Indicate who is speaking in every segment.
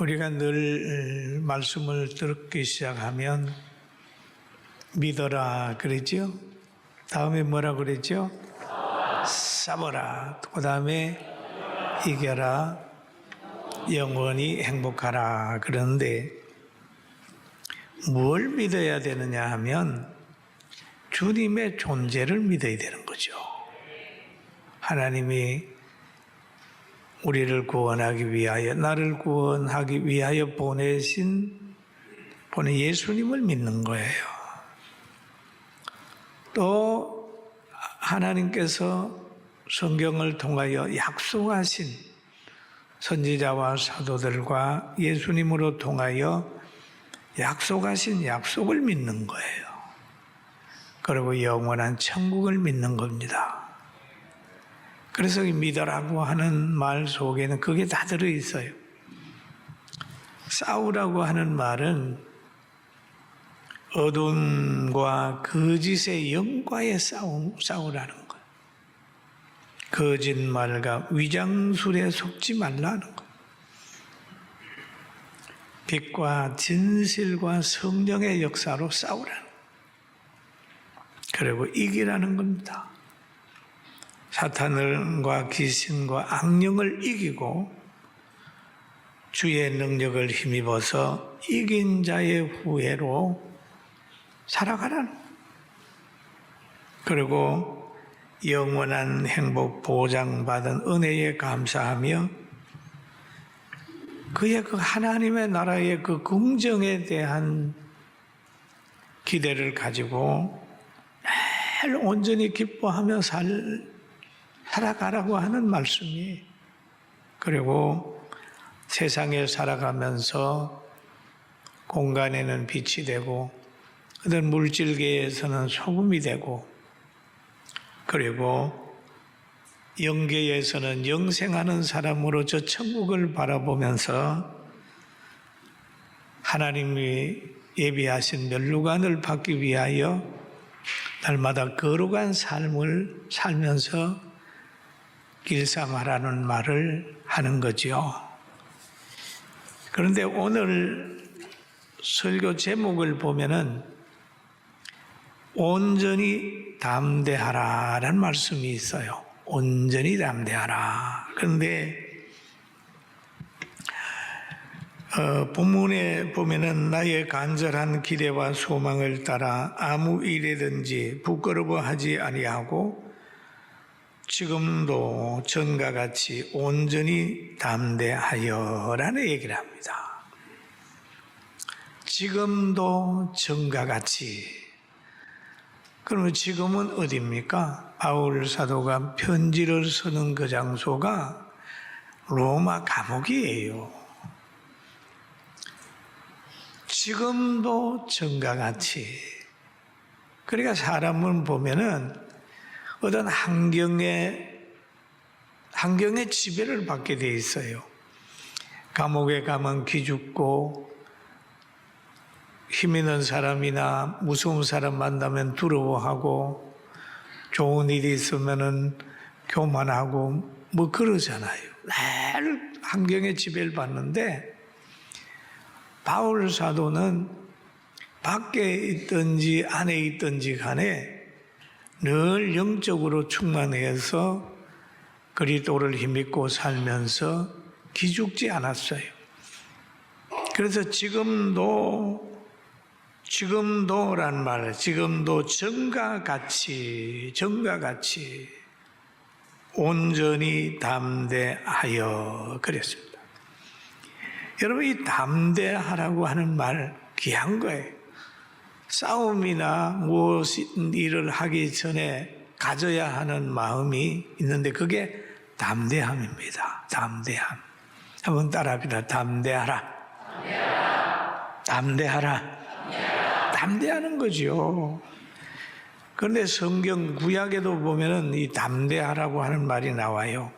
Speaker 1: 우리가 늘 말씀을 듣기 시작하면 믿어라 그랬죠. 다음에 뭐라 그랬죠? 싸워라. 그 다음에 이겨라. 영원히 행복하라. 그런데 뭘 믿어야 되느냐 하면 주님의 존재를 믿어야 되는 거죠. 하나님이 우리를 구원하기 위하여, 나를 구원하기 위하여 보내신 예수님을 믿는 거예요. 또 하나님께서 성경을 통하여 약속하신 선지자와 사도들과 예수님으로 통하여 약속하신 약속을 믿는 거예요. 그리고 영원한 천국을 믿는 겁니다. 그래서 이 믿어라고 하는 말 속에는 그게 다 들어있어요. 싸우라고 하는 말은 어둠과 거짓의 영과의 싸우라는 거예요. 거짓말과 위장술에 속지 말라는 거예요. 빛과 진실과 성령의 역사로 싸우라는 거예요. 그리고 이기라는 겁니다. 사탄과 귀신과 악령을 이기고 주의 능력을 힘입어서 이긴 자의 후예로 살아가라는 거예요. 그리고 영원한 행복 보장받은 은혜에 감사하며 그의 그 하나님의 나라의 그 긍정에 대한 기대를 가지고 매일 온전히 기뻐하며 살아가라고 하는 말씀이, 그리고 세상에 살아가면서 공간에는 빛이 되고 어떤 물질계에서는 소금이 되고, 그리고 영계에서는 영생하는 사람으로 저 천국을 바라보면서 하나님이 예비하신 면류관을 받기 위하여 날마다 거룩한 삶을 살면서 길삼하라는 말을 하는 거죠. 그런데 오늘 설교 제목을 보면은 온전히 담대하라라는 말씀이 있어요. 온전히 담대하라. 그런데 본문에 보면은 나의 간절한 기대와 소망을 따라 아무 일에든지 부끄러워하지 아니하고 지금도 전과 같이 온전히 담대하여라는 얘기를 합니다. 지금도 전과 같이. 그러면 지금은 어디입니까? 바울 사도가 편지를 쓰는 그 장소가 로마 감옥이에요. 지금도 전과 같이. 그러니까 사람을 보면은 어떤 환경에 지배를 받게 돼 있어요. 감옥에 가면 기죽고, 힘 있는 사람이나 무서운 사람 만나면 두려워하고, 좋은 일이 있으면은 교만하고 뭐 그러잖아요. 매일 환경에 지배를 받는데, 바울 사도는 밖에 있든지 안에 있든지 간에 늘 영적으로 충만해서 그리스도를 힘입고 살면서 기죽지 않았어요. 그래서 지금도란 말, 지금도 전과 같이 온전히 담대하여 그랬습니다. 여러분, 이 담대하라고 하는 말 귀한 거예요. 싸움이나 무엇 일을 하기 전에 가져야 하는 마음이 있는데 그게 담대함입니다. 담대함. 한번 따라합니다. 담대하라. 담대하라. 담대하는 거죠. 그런데 성경 구약에도 보면은 이 담대하라고 하는 말이 나와요.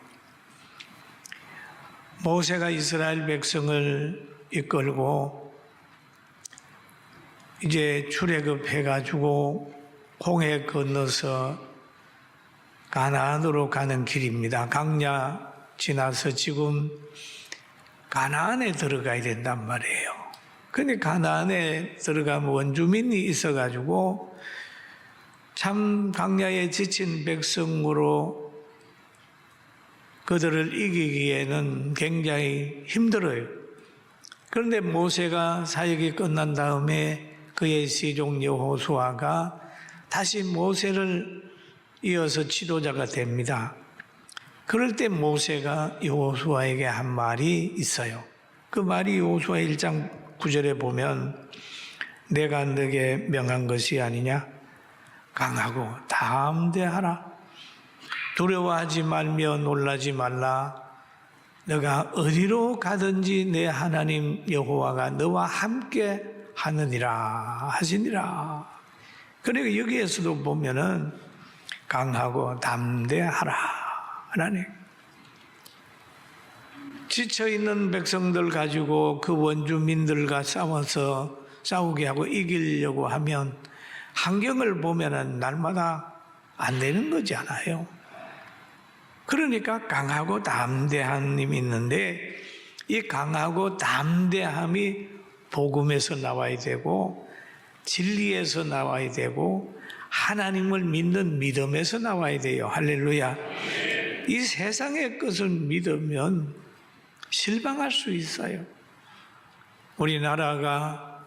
Speaker 1: 모세가 이스라엘 백성을 이끌고 이제 출애굽해가지고 홍해 건너서 가나안으로 가는 길입니다. 강야 지나서 지금 가나안에 들어가야 된단 말이에요. 근데 가나안에 들어가면 원주민이 있어가지고 참 광야에 지친 백성으로 그들을 이기기에는 굉장히 힘들어요. 그런데 모세가 사역이 끝난 다음에 그의 시종 여호수아가 다시 모세를 이어서 지도자가 됩니다. 그럴 때 모세가 여호수아에게 한 말이 있어요. 그 말이 여호수아 1장 9절에 보면 내가 너에게 명한 것이 아니냐? 강하고 담대하라. 두려워하지 말며 놀라지 말라. 너가 어디로 가든지 내 하나님 여호와가 너와 함께 하느니라 하시니라. 그러니까 여기에서도 보면은 강하고 담대하라 하나님. 지쳐있는 백성들 가지고 그 원주민들과 싸우게 하고 이기려고 하면 환경을 보면은 날마다 안 되는 거잖아요. 그러니까 강하고 담대한 힘이 있는데 이 강하고 담대함이 복음에서 나와야 되고 진리에서 나와야 되고 하나님을 믿는 믿음에서 나와야 돼요. 할렐루야. 이 세상의 것을 믿으면 실망할 수 있어요. 우리나라가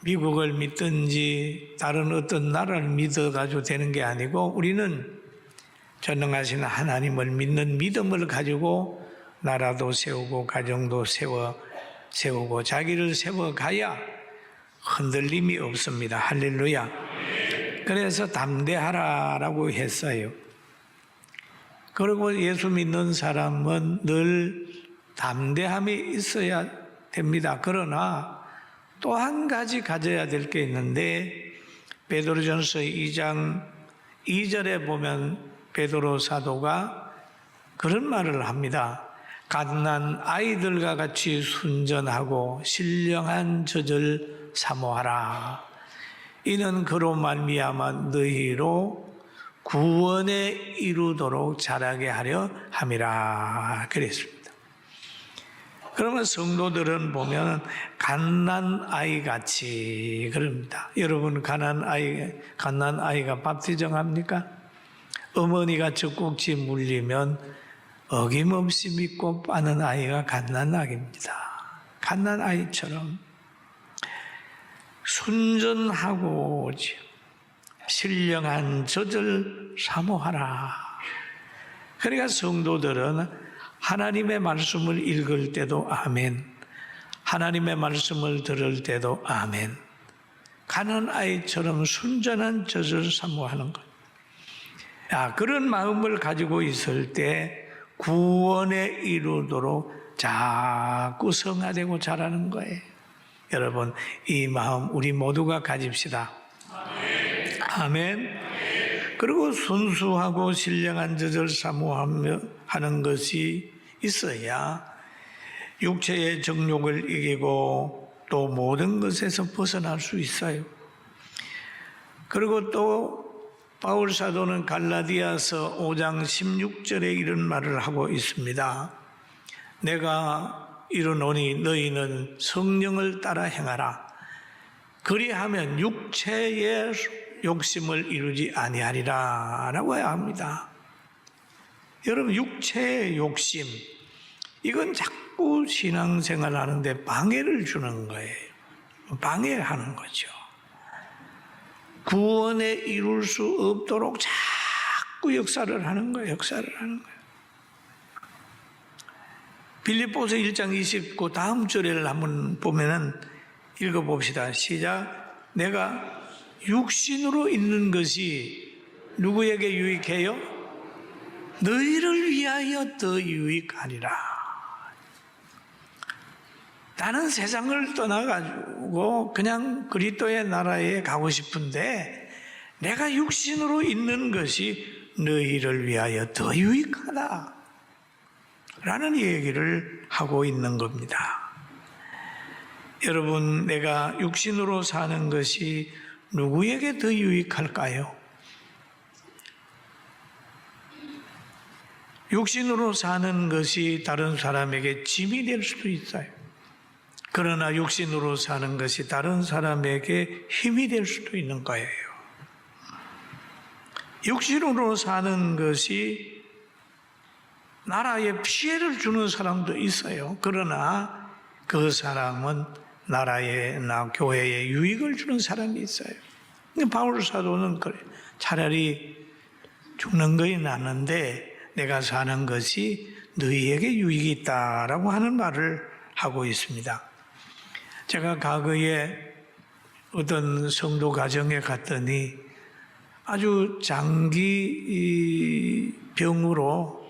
Speaker 1: 미국을 믿든지 다른 어떤 나라를 믿어가지고 되는 게 아니고 우리는 전능하신 하나님을 믿는 믿음을 가지고 나라도 세우고 가정도 세우고 자기를 세워가야 흔들림이 없습니다. 할렐루야. 그래서 담대하라라고 했어요. 그리고 예수 믿는 사람은 늘 담대함이 있어야 됩니다. 그러나 또 한 가지 가져야 될 게 있는데 베드로전서 2장 2절에 보면 베드로 사도가 그런 말을 합니다. 갓난 아이들과 같이 순전하고 신령한 젖을 사모하라. 이는 그로 말미암아 너희로 구원에 이루도록 자라게 하려 함이라 그랬습니다. 그러면 성도들은 보면 갓난 아이 같이 그럽니다. 여러분 갓난 아이가 밥티정 합니까? 어머니가 젖꼭지 물리면 어김없이 믿고 빠는 아이가 갓난 아기입니다. 갓난 아이처럼 순전하고 신령한 젖을 사모하라. 그러니까 성도들은 하나님의 말씀을 읽을 때도 아멘, 하나님의 말씀을 들을 때도 아멘, 가난 아이처럼 순전한 젖을 사모하는 것. 그런 마음을 가지고 있을 때 구원에 이루도록 자꾸 성화되고 자라는 거예요. 여러분 이 마음 우리 모두가 가집시다. 아멘. 아멘. 그리고 순수하고 신령한 젖을 사모하며 하는 것이 있어야 육체의 정욕을 이기고 또 모든 것에서 벗어날 수 있어요. 그리고 또 바울 사도는 갈라디아서 5장 16절에 이런 말을 하고 있습니다. 내가 이르노니 너희는 성령을 따라 행하라. 그리하면 육체의 욕심을 이루지 아니하리라 라고 해야 합니다. 여러분 육체의 욕심 이건 자꾸 신앙생활 하는데 방해를 주는 거예요. 방해하는 거죠. 구원에 이룰 수 없도록 자꾸 역사를 하는 거예요. 빌립보서 1장 29 다음 절을 한번 보면은 읽어봅시다. 시작. 내가 육신으로 있는 것이 누구에게 유익해요? 너희를 위하여 더 유익하리라. 나는 세상을 떠나가지고 그냥 그리스도의 나라에 가고 싶은데 내가 육신으로 있는 것이 너희를 위하여 더 유익하다 라는 얘기를 하고 있는 겁니다. 여러분 내가 육신으로 사는 것이 누구에게 더 유익할까요? 육신으로 사는 것이 다른 사람에게 짐이 될 수도 있어요. 그러나 육신으로 사는 것이 다른 사람에게 힘이 될 수도 있는 거예요. 육신으로 사는 것이 나라에 피해를 주는 사람도 있어요. 그러나 그 사람은 나라에나 교회에 유익을 주는 사람이 있어요. 바울 사도는 그래. 차라리 죽는 것이 낫는데 내가 사는 것이 너희에게 유익이 있다라고 하는 말을 하고 있습니다. 제가 과거에 어떤 성도 가정에 갔더니 아주 장기 병으로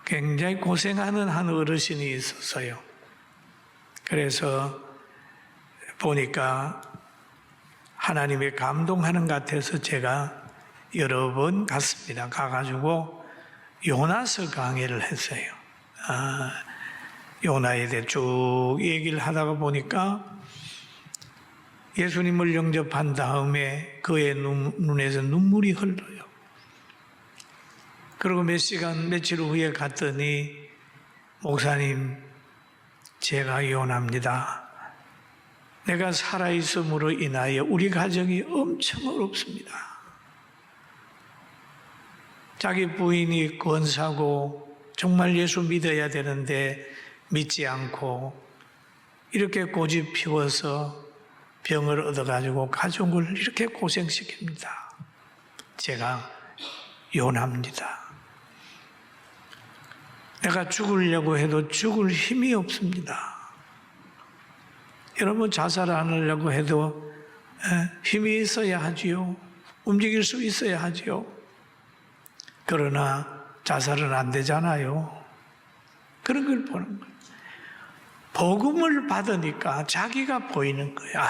Speaker 1: 굉장히 고생하는 한 어르신이 있었어요. 그래서 보니까 하나님의 감동하는 것 같아서 제가 여러 번 갔습니다. 가가지고 요나서 강의를 했어요. 요나에 대해 쭉 얘기를 하다가 보니까 예수님을 영접한 다음에 그의 눈에서 눈물이 흘러요. 그리고 며칠 후에 갔더니 목사님, 제가 요나입니다. 내가 살아있음으로 인하여 우리 가정이 엄청 어렵습니다. 자기 부인이 권사고 정말 예수 믿어야 되는데 믿지 않고 이렇게 고집 피워서 병을 얻어가지고 가족을 이렇게 고생시킵니다. 제가 요나입니다. 내가 죽으려고 해도 죽을 힘이 없습니다. 여러분, 자살 안 하려고 해도 힘이 있어야 하지요. 움직일 수 있어야 하지요. 그러나 자살은 안 되잖아요. 그런 걸 보는 거예요. 복음을 받으니까 자기가 보이는 거예요.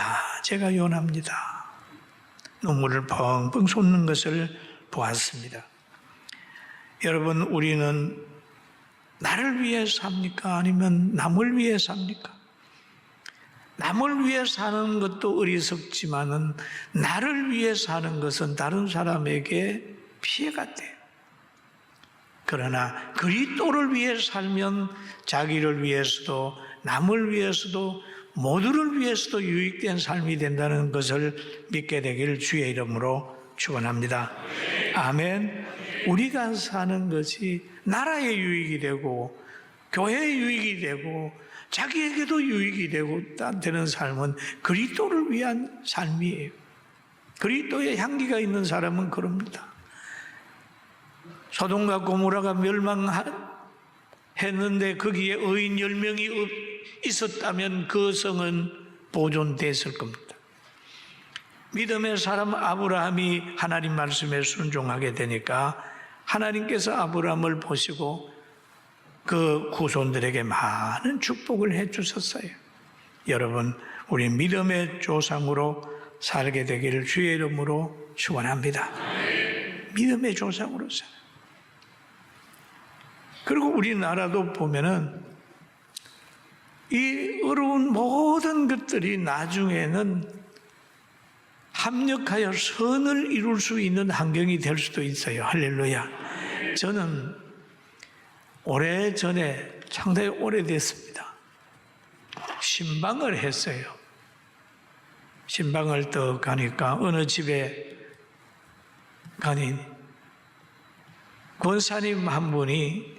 Speaker 1: 제가 요나입니다. 눈물을 펑펑 쏟는 것을 보았습니다. 여러분, 우리는 나를 위해 삽니까? 아니면 남을 위해 삽니까? 남을 위해 사는 것도 어리석지만은 나를 위해 사는 것은 다른 사람에게 피해가 돼요. 그러나 그리스도를 위해 살면 자기를 위해서도 남을 위해서도 모두를 위해서도 유익된 삶이 된다는 것을 믿게 되기를 주의 이름으로 축원합니다. 아멘. 우리가 사는 것이 나라의 유익이 되고 교회의 유익이 되고 자기에게도 유익이 되는 삶은 그리스도를 위한 삶이에요. 그리스도의 향기가 있는 사람은 그럽니다. 소돔과 고모라가 멸망했는데 거기에 의인 10명이 있었다면 그 성은 보존됐을 겁니다. 믿음의 사람 아브라함이 하나님 말씀에 순종하게 되니까 하나님께서 아브라함을 보시고 그 후손들에게 많은 축복을 해 주셨어요. 여러분, 우리 믿음의 조상으로 살게 되기를 주의 이름으로 축원합니다. 믿음의 조상으로 살아요. 그리고 우리나라도 보면은 이 어려운 모든 것들이 나중에는 합력하여 선을 이룰 수 있는 환경이 될 수도 있어요. 할렐루야. 저는 오래전에 상당히 오래됐습니다. 신방을 했어요. 신방을 또 가니까 어느 집에 가니 권사님 한 분이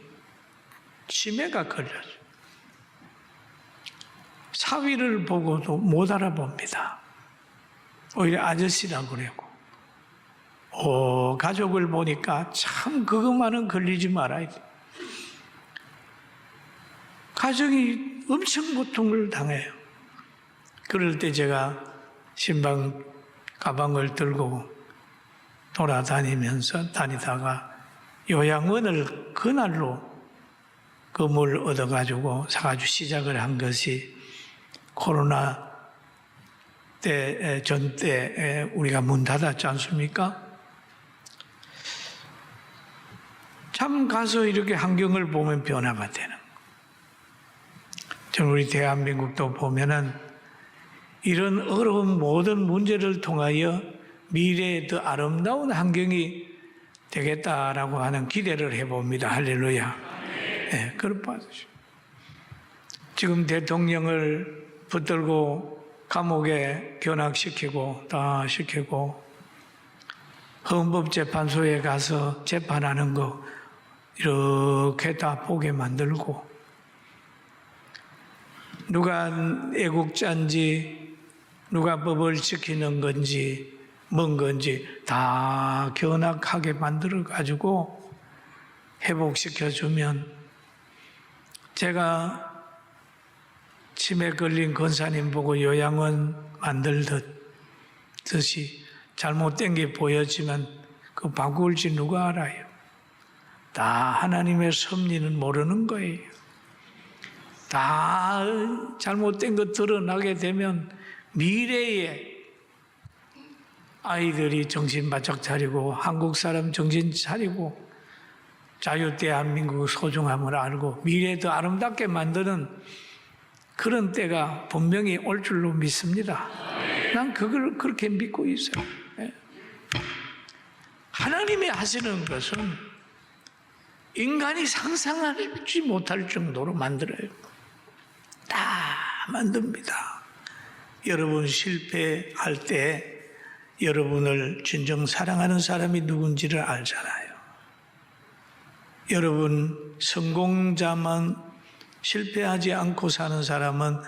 Speaker 1: 치매가 걸렸어요. 사위를 보고도 못 알아봅니다. 오히려 아저씨라고 그러고. 가족을 보니까 참 그것만은 걸리지 말아야 돼. 가정이 엄청 고통을 당해요. 그럴 때 제가 신방 가방을 들고 다니다가 요양원을 그날로 건물 얻어가지고 사가지고 시작을 한 것이 코로나 전때 우리가 문 닫았지 않습니까? 참 가서 이렇게 환경을 보면 변화가 되는. 전 우리 대한민국도 보면은 이런 어려운 모든 문제를 통하여 미래의 더 아름다운 환경이 되겠다라고 하는 기대를 해봅니다. 할렐루야. 네, 그런 받으시오. 지금 대통령을 붙들고 감옥에 견학시키고 다 시키고 헌법재판소에 가서 재판하는 거 이렇게 다 보게 만들고 누가 애국자인지 누가 법을 지키는 건지 뭔 건지 다 견학하게 만들어 가지고 회복시켜주면 제가 치매 걸린 권사님 보고 요양원 만들듯이 잘못된 게 보여지면 그 바꿀지 누가 알아요? 다 하나님의 섭리는 모르는 거예요. 다 잘못된 거 드러나게 되면 미래에 아이들이 정신 바짝 차리고 한국 사람 정신 차리고 자유 대한민국 소중함을 알고 미래도 아름답게 만드는 그런 때가 분명히 올 줄로 믿습니다. 난 그걸 그렇게 믿고 있어요. 하나님이 하시는 것은 인간이 상상하지 못할 정도로 만들어요. 다 만듭니다. 여러분 실패할 때 여러분을 진정 사랑하는 사람이 누군지를 알잖아요. 여러분 성공자만 실패하지 않고 사는 사람은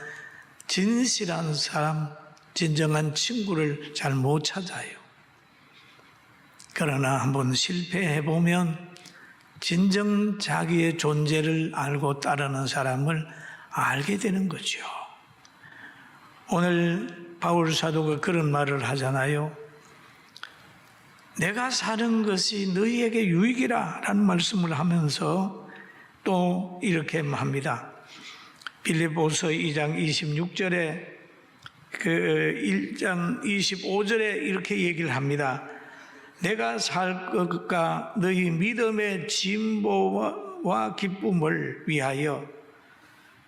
Speaker 1: 진실한 사람, 진정한 친구를 잘 못 찾아요. 그러나 한번 실패해보면 진정 자기의 존재를 알고 따르는 사람을 알게 되는 거죠. 오늘 바울 사도가 그런 말을 하잖아요. 내가 사는 것이 너희에게 유익이라 라는 말씀을 하면서 또 이렇게 합니다. 빌립보서 2장 26절에 그 1장 25절에 이렇게 얘기를 합니다. 내가 살 것과 너희 믿음의 진보와 기쁨을 위하여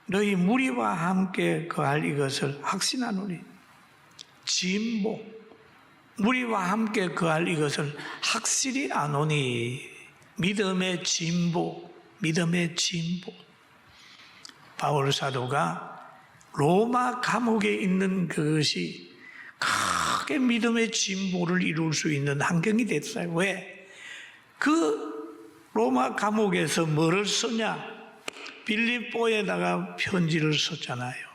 Speaker 1: 너희 무리와 함께 거할 이것을 확신하노니. 진보, 무리와 함께 거할 이것을 확실히 아노니. 믿음의 진보, 믿음의 진보. 바울 사도가 로마 감옥에 있는 그것이 크게 믿음의 진보를 이룰 수 있는 환경이 됐어요. 왜? 그 로마 감옥에서 뭐를 쓰냐? 빌립보에다가 편지를 썼잖아요.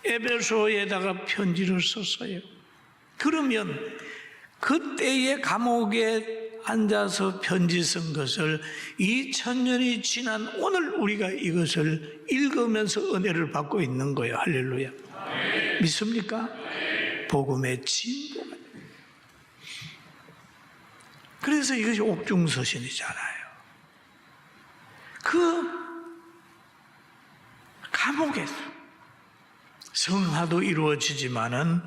Speaker 1: 에베소에다가 편지를 썼어요. 그러면 그때의 감옥에 앉아서 편지 쓴 것을 2000년이 지난 오늘 우리가 이것을 읽으면서 은혜를 받고 있는 거예요. 할렐루야. 믿습니까? 복음의 진보가. 그래서 이것이 옥중서신이잖아요. 그 감옥에서 성화도 이루어지지만은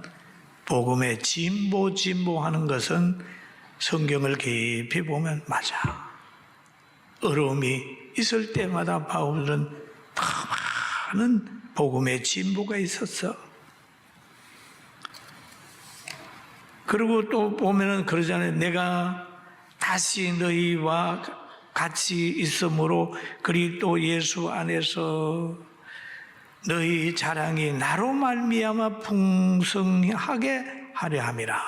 Speaker 1: 복음의 진보하는 것은 성경을 깊이 보면 맞아. 어려움이 있을 때마다 바울은 많은 복음의 진보가 있었어. 그리고 또 보면은 그러잖아요. 내가 다시 너희와 같이 있으므로 그리스도 예수 안에서 너희 자랑이 나로 말미암아 풍성하게 하려 함이라.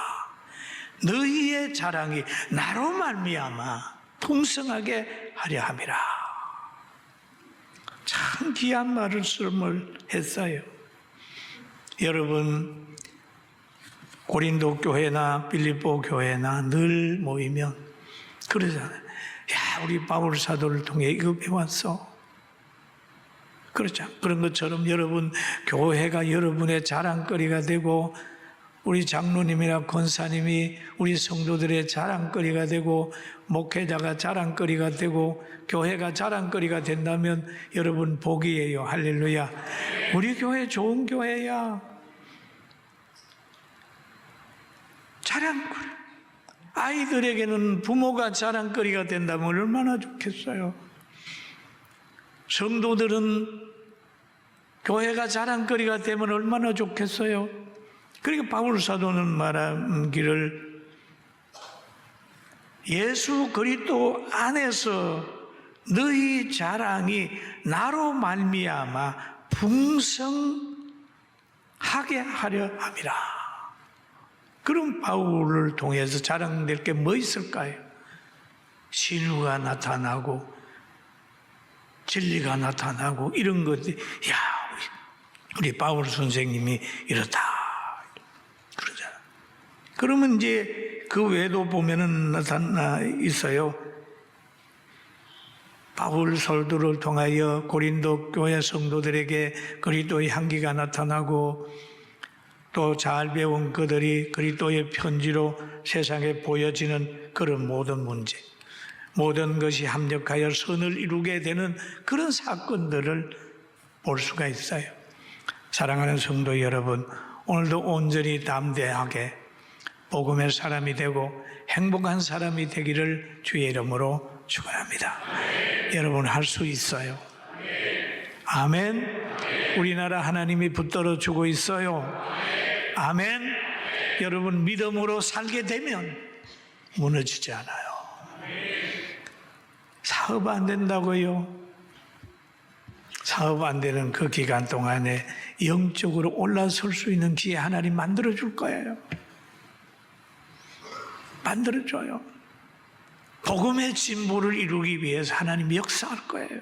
Speaker 1: 너희의 자랑이 나로 말미암아 풍성하게 하려 함이라. 참 귀한 말씀을 했어요. 여러분 고린도 교회나 빌립보 교회나 늘 모이면 그러잖아요. 야, 우리 바울 사도를 통해 이거 배웠어. 그렇죠. 그런 것처럼 여러분 교회가 여러분의 자랑거리가 되고 우리 장로님이나 권사님이 우리 성도들의 자랑거리가 되고 목회자가 자랑거리가 되고 교회가 자랑거리가 된다면 여러분 복이에요. 할렐루야. 우리 교회 좋은 교회야. 자랑거리. 아이들에게는 부모가 자랑거리가 된다면 얼마나 좋겠어요. 성도들은 교회가 자랑거리가 되면 얼마나 좋겠어요. 그러니까 바울 사도는 말하기를 예수 그리스도 안에서 너희 자랑이 나로 말미암아 풍성하게 하려 함이라. 그럼 바울을 통해서 자랑될 게 뭐 있을까요? 신유가 나타나고 진리가 나타나고 이런 것들. 야, 우리 바울 선생님이 이렇다 그러잖아. 그러면 이제 그 외에도 보면은 나타나 있어요. 바울 설도를 통하여 고린도 교회 성도들에게 그리스도의 향기가 나타나고 또 잘 배운 그들이 그리스도의 편지로 세상에 보여지는 그런 모든 문제, 모든 것이 합력하여 선을 이루게 되는 그런 사건들을 볼 수가 있어요. 사랑하는 성도 여러분, 오늘도 온전히 담대하게 복음의 사람이 되고 행복한 사람이 되기를 주의 이름으로 축원합니다. 여러분 할 수 있어요. 아멘. 우리나라 하나님이 붙들어 주고 있어요. 아멘. 여러분 믿음으로 살게 되면 무너지지 않아요. 사업 안 된다고요? 사업 안 되는 그 기간 동안에 영적으로 올라설 수 있는 기회 하나님 만들어 줄 거예요. 만들어 줘요. 복음의 진보를 이루기 위해서 하나님 역사할 거예요.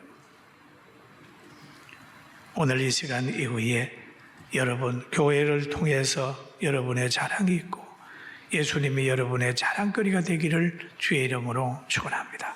Speaker 1: 오늘 이 시간 이후에 여러분 교회를 통해서 여러분의 자랑이 있고 예수님이 여러분의 자랑거리가 되기를 주의 이름으로 축원합니다.